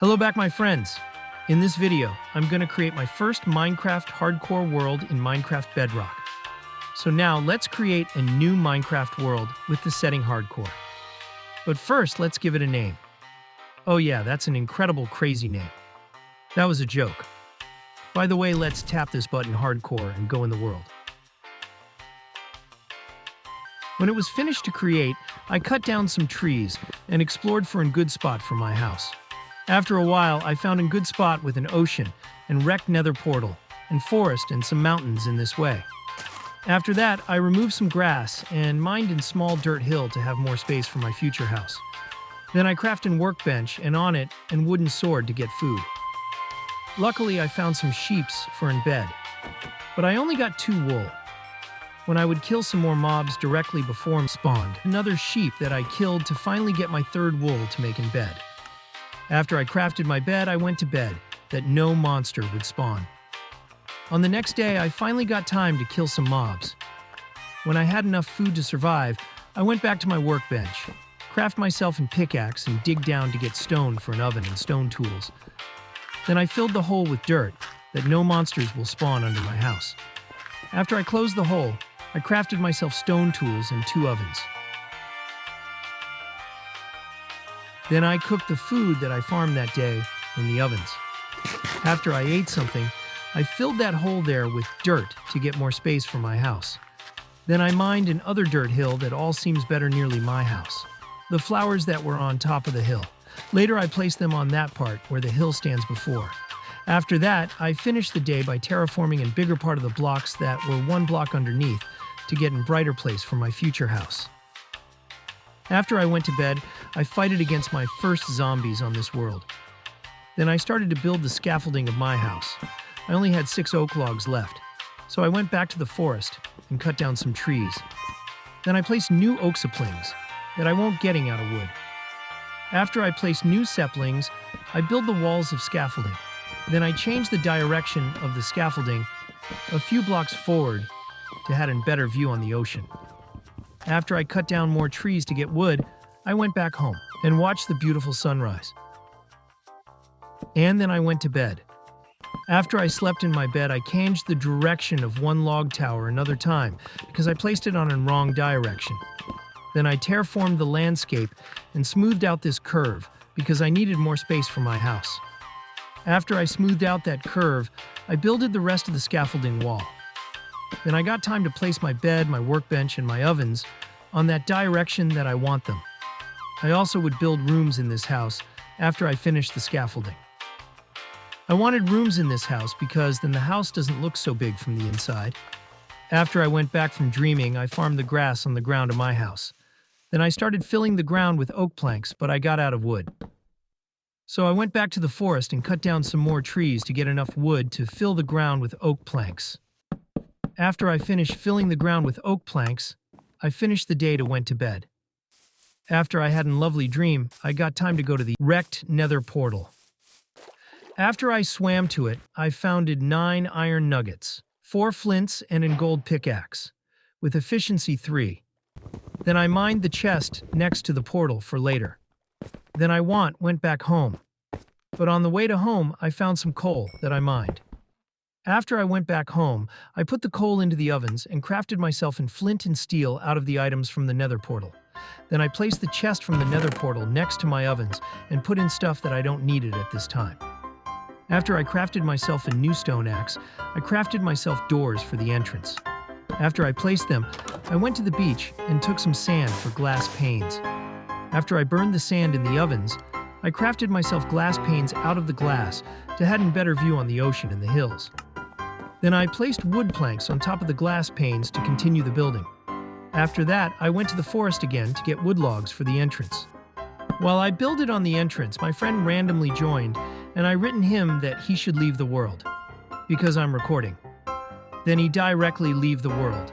Hello back, my friends. In this video, I'm going to create my first Minecraft hardcore world in Minecraft Bedrock. So now let's create a new Minecraft world with the setting hardcore. But first, let's give it a name. Oh yeah, that's an incredible crazy name. That was a joke. By the way, let's tap this button hardcore and go in the world. When it was finished to create, I cut down some trees and explored for a good spot for my house. After a while, I found a good spot with an ocean and wrecked nether portal and forest and some mountains in this way. After that, I removed some grass and mined in small dirt hill to have more space for my future house. Then I crafted a workbench and on it a wooden sword to get food. Luckily, I found some sheeps for in bed, but I only got 2 wool. When I would kill some more mobs directly before spawned, another sheep that I killed to finally get my 3rd wool to make in bed. After I crafted my bed, I went to bed, that no monster would spawn. On the next day, I finally got time to kill some mobs. When I had enough food to survive, I went back to my workbench, craft myself a pickaxe and dig down to get stone for an oven and stone tools. Then I filled the hole with dirt, that no monsters will spawn under my house. After I closed the hole, I crafted myself stone tools and 2 ovens. Then I cooked the food that I farmed that day in the ovens. After I ate something, I filled that hole there with dirt to get more space for my house. Then I mined an other dirt hill that all seems better nearly my house. The flowers that were on top of the hill. Later I placed them on that part where the hill stands before. After that, I finished the day by terraforming a bigger part of the blocks that were 1 block underneath to get a brighter place for my future house. After I went to bed, I fighted against my first zombies on this world. Then I started to build the scaffolding of my house. I only had 6 oak logs left, so I went back to the forest and cut down some trees. Then I placed new oak saplings that I won't getting out of wood. After I placed new saplings, I built the walls of scaffolding. Then I changed the direction of the scaffolding a few blocks forward to have a better view on the ocean. After I cut down more trees to get wood, I went back home and watched the beautiful sunrise. And then I went to bed. After I slept in my bed, I changed the direction of 1 log tower another time because I placed it on a wrong direction. Then I terraformed the landscape and smoothed out this curve because I needed more space for my house. After I smoothed out that curve, I builded the rest of the scaffolding wall. Then I got time to place my bed, my workbench, and my ovens on that direction that I want them. I also would build rooms in this house after I finished the scaffolding. I wanted rooms in this house because then the house doesn't look so big from the inside. After I went back from dreaming, I farmed the grass on the ground of my house. Then I started filling the ground with oak planks, but I got out of wood. So I went back to the forest and cut down some more trees to get enough wood to fill the ground with oak planks. After I finished filling the ground with oak planks, I finished the day to went to bed. After I had a lovely dream, I got time to go to the wrecked nether portal. After I swam to it, I found 9 iron nuggets, 4 flints, and a gold pickaxe, with efficiency 3. Then I mined the chest next to the portal for later. Then I went back home. But on the way to home, I found some coal that I mined. After I went back home, I put the coal into the ovens and crafted myself in flint and steel out of the items from the nether portal. Then I placed the chest from the nether portal next to my ovens and put in stuff that I don't needed at this time. After I crafted myself a new stone axe, I crafted myself doors for the entrance. After I placed them, I went to the beach and took some sand for glass panes. After I burned the sand in the ovens, I crafted myself glass panes out of the glass to have a better view on the ocean and the hills. Then I placed wood planks on top of the glass panes to continue the building. After that, I went to the forest again to get wood logs for the entrance. While I builded on the entrance, my friend randomly joined, and I written him that he should leave the world, because I'm recording. Then he directly leave the world.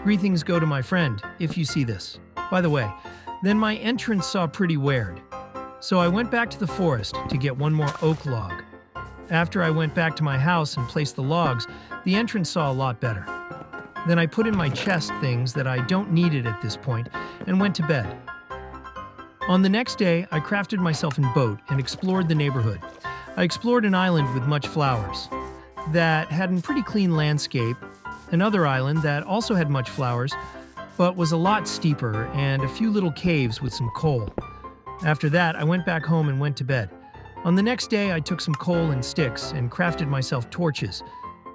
Greetings go to my friend, if you see this. By the way, then my entrance saw pretty weird. So I went back to the forest to get 1 more oak log. After I went back to my house and placed the logs, the entrance saw a lot better. Then I put in my chest things that I don't needed at this point and went to bed. On the next day, I crafted myself a boat and explored the neighborhood. I explored an island with much flowers that had a pretty clean landscape, another island that also had much flowers, but was a lot steeper, and a few little caves with some coal. After that, I went back home and went to bed. On the next day, I took some coal and sticks and crafted myself torches,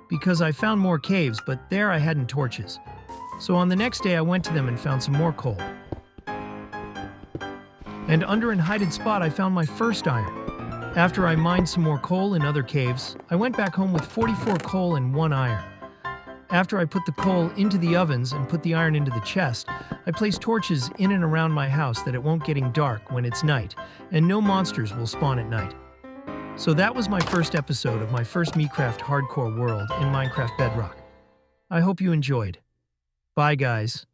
because I found more caves, but there I hadn't torches. So on the next day, I went to them and found some more coal. And under an hidden spot, I found my first iron. After I mined some more coal in other caves, I went back home with 44 coal and 1 iron. After I put the coal into the ovens and put the iron into the chest, I placed torches in and around my house that it won't get dark when it's night, and no monsters will spawn at night. So that was my first episode of my first Minecraft hardcore world in Minecraft Bedrock. I hope you enjoyed. Bye, guys.